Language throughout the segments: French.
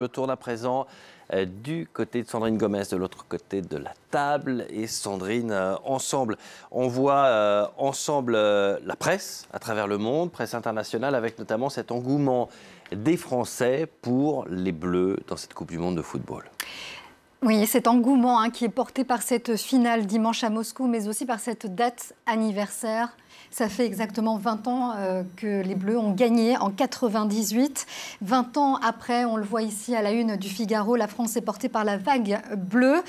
Je tourne à présent du côté de Sandrine Gomez, de l'autre côté de la table. Et Sandrine, ensemble, on voit ensemble la presse à travers le monde, presse internationale, avec notamment cet engouement des Français pour les Bleus dans cette Coupe du Monde de football. Oui, cet engouement qui est porté par cette finale dimanche à Moscou, mais aussi par cette date anniversaire. Ça fait exactement 20 ans que les Bleus ont gagné en 98. 20 ans après, on le voit ici à la une du Figaro, la France est portée par la vague bleue.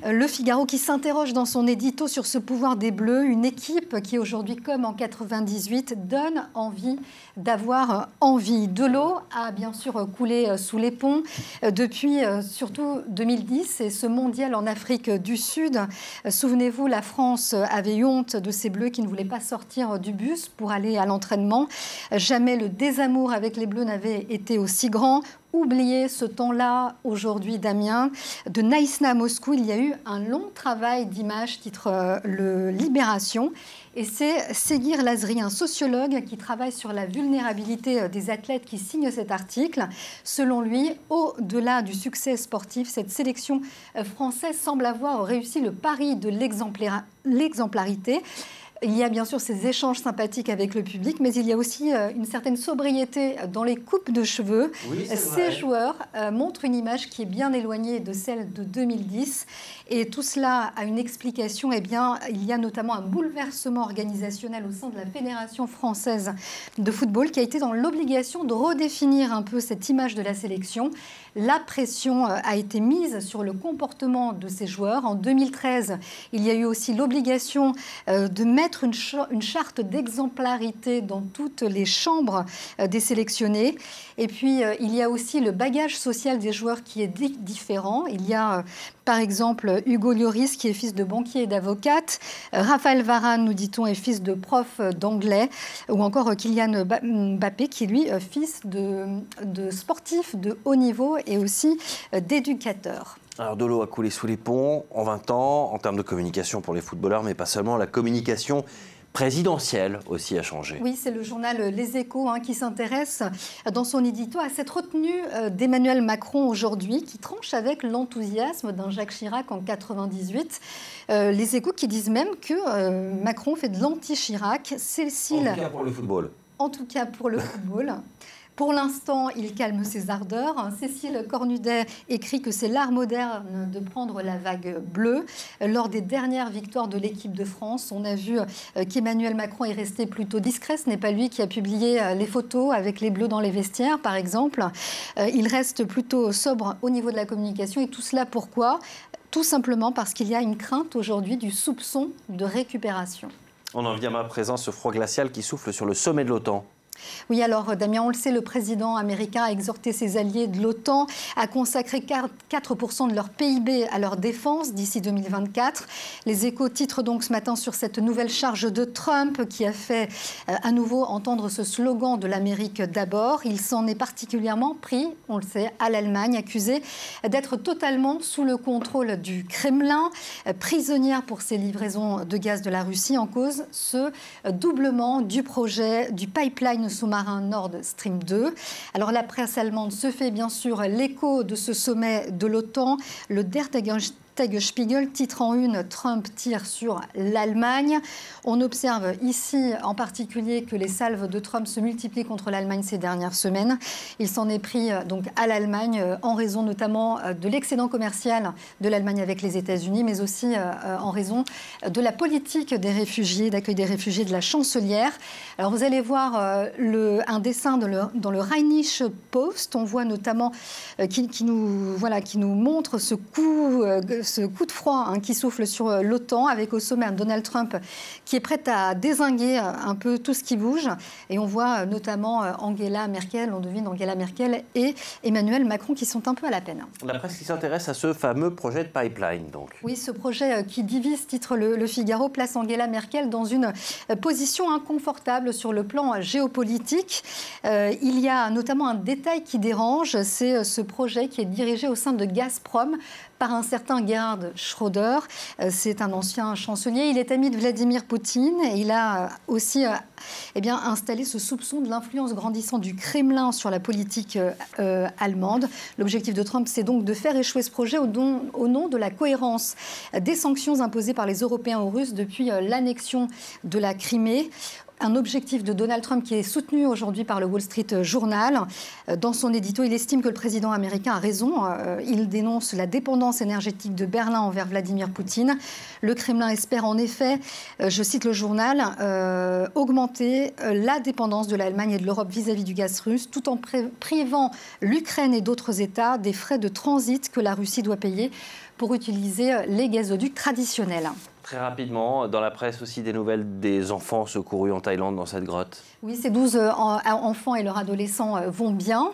Le Figaro qui s'interroge dans son édito sur ce pouvoir des Bleus, une équipe qui aujourd'hui, comme en 98, donne envie d'avoir envie. De l'eau a bien sûr coulé sous les ponts depuis surtout 2010 et ce mondial en Afrique du Sud. Souvenez-vous, la France avait eu honte de ces Bleus qui ne voulaient pas sortir du bus pour aller à l'entraînement. Jamais le désamour avec les Bleus n'avait été aussi grand. Oubliez ce temps-là, aujourd'hui, Damien. De Naïsna à Moscou, il y a eu un long travail d'image, titre le Libération. Et c'est Seguir Lazri, un sociologue qui travaille sur la vulnérabilité des athlètes qui signe cet article. Selon lui, au-delà du succès sportif, cette sélection française semble avoir réussi le pari de l'exemplarité. Il y a bien sûr ces échanges sympathiques avec le public, mais il y a aussi une certaine sobriété dans les coupes de cheveux. Oui, ces joueurs montrent une image qui est bien éloignée de celle de 2010. Et tout cela a une explication. Eh bien, il y a notamment un bouleversement organisationnel au sein de la Fédération française de football qui a été dans l'obligation de redéfinir un peu cette image de la sélection. La pression a été mise sur le comportement de ces joueurs. En 2013, il y a eu aussi l'obligation de mettre une charte d'exemplarité dans toutes les chambres des sélectionnés. Et puis, il y a aussi le bagage social des joueurs qui est différent. Il y a, par exemple, Hugo Lloris, qui est fils de banquier et d'avocate. Raphaël Varane, nous dit-on, est fils de prof d'anglais. Ou encore Kylian Mbappé, qui, lui, est fils de sportif de haut niveau et aussi d'éducateur. Alors, de l'eau a coulé sous les ponts en 20 ans, en termes de communication pour les footballeurs, mais pas seulement, la communication présidentielle aussi a changé. Oui, c'est le journal Les Échos qui s'intéresse dans son édito à cette retenue d'Emmanuel Macron aujourd'hui, qui tranche avec l'enthousiasme d'un Jacques Chirac en 98. Les Échos qui disent même que Macron fait de l'anti-Chirac. Cécile... En tout cas pour le football. En tout cas pour le football. Pour l'instant, il calme ses ardeurs. Cécile Cornudet écrit que c'est l'art moderne de prendre la vague bleue. Lors des dernières victoires de l'équipe de France, on a vu qu'Emmanuel Macron est resté plutôt discret. Ce n'est pas lui qui a publié les photos avec les bleus dans les vestiaires, par exemple. Il reste plutôt sobre au niveau de la communication. Et tout cela, pourquoi ? Tout simplement parce qu'il y a une crainte aujourd'hui du soupçon de récupération. On en vient à présent ce froid glacial qui souffle sur le sommet de l'OTAN. Oui, alors Damien, on le sait, le président américain a exhorté ses alliés de l'OTAN à consacrer 4% de leur PIB à leur défense d'ici 2024. Les Échos titrent donc ce matin sur cette nouvelle charge de Trump qui a fait à nouveau entendre ce slogan de l'Amérique d'abord. Il s'en est particulièrement pris, on le sait, à l'Allemagne, accusée d'être totalement sous le contrôle du Kremlin, prisonnière pour ses livraisons de gaz de la Russie, en cause ce doublement du projet du pipeline sous-marin Nord Stream 2. Alors la presse allemande se fait bien sûr l'écho de ce sommet de l'OTAN. Le Der Tagesspiegel titre en une « Trump tire sur l'Allemagne ». On observe ici en particulier que les salves de Trump se multiplient contre l'Allemagne ces dernières semaines. Il s'en est pris donc à l'Allemagne en raison notamment de l'excédent commercial de l'Allemagne avec les États-Unis, mais aussi en raison de la politique des réfugiés, d'accueil des réfugiés de la chancelière. Alors vous allez voir un dessin dans le Rheinische Post. On voit notamment qui nous montre ce coup de froid qui souffle sur l'OTAN, avec au sommet un Donald Trump qui est prêt à dézinguer un peu tout ce qui bouge. Et on voit notamment Angela Merkel, on devine Angela Merkel et Emmanuel Macron qui sont un peu à la peine. La presse qui s'intéresse à ce fameux projet de pipeline, donc. Oui, ce projet qui divise, titre le Figaro, place Angela Merkel dans une position inconfortable sur le plan géopolitique. Il y a notamment un détail qui dérange, c'est ce projet qui est dirigé au sein de Gazprom par un certain Gerhard Schröder. C'est un ancien chancelier. Il est ami de Vladimir Poutine. Et il a aussi installé ce soupçon de l'influence grandissante du Kremlin sur la politique allemande. L'objectif de Trump, c'est donc de faire échouer ce projet au nom de la cohérence des sanctions imposées par les Européens aux Russes depuis l'annexion de la Crimée. Un objectif de Donald Trump qui est soutenu aujourd'hui par le Wall Street Journal. Dans son édito, il estime que le président américain a raison. Il dénonce la dépendance énergétique de Berlin envers Vladimir Poutine. Le Kremlin espère en effet, je cite le journal, augmenter la dépendance de l'Allemagne et de l'Europe vis-à-vis du gaz russe, tout en privant l'Ukraine et d'autres États des frais de transit que la Russie doit payer pour utiliser les gazoducs traditionnels. Très rapidement, dans la presse aussi des nouvelles des enfants secourus en Thaïlande dans cette grotte. Oui, ces 12 enfants et leurs adolescents vont bien.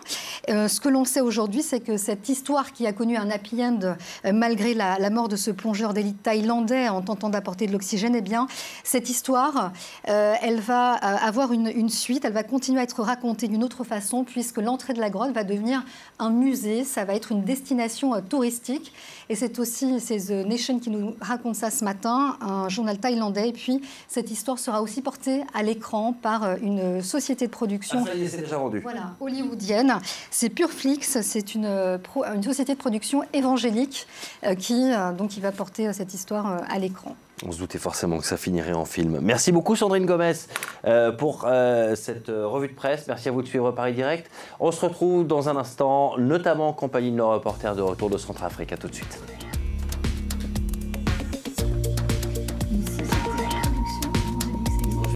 Ce que l'on sait aujourd'hui, c'est que cette histoire qui a connu un happy end malgré la mort de ce plongeur d'élite thaïlandais en tentant d'apporter de l'oxygène, eh bien, cette histoire, elle va avoir une suite, elle va continuer à être racontée d'une autre façon puisque l'entrée de la grotte va devenir un musée, ça va être une destination touristique. Et c'est aussi The Nation qui nous raconte ça ce matin, un journal thaïlandais. Et puis, cette histoire sera aussi portée à l'écran par une société de production c'est déjà vendu. Voilà, hollywoodienne. C'est Pureflix, c'est une société de production évangélique qui va porter cette histoire à l'écran. On se doutait forcément que ça finirait en film. Merci beaucoup Sandrine Gomez pour cette revue de presse. Merci à vous de suivre Paris Direct. On se retrouve dans un instant, notamment en compagnie de nos reporters de retour de Centrafrique. À tout de suite.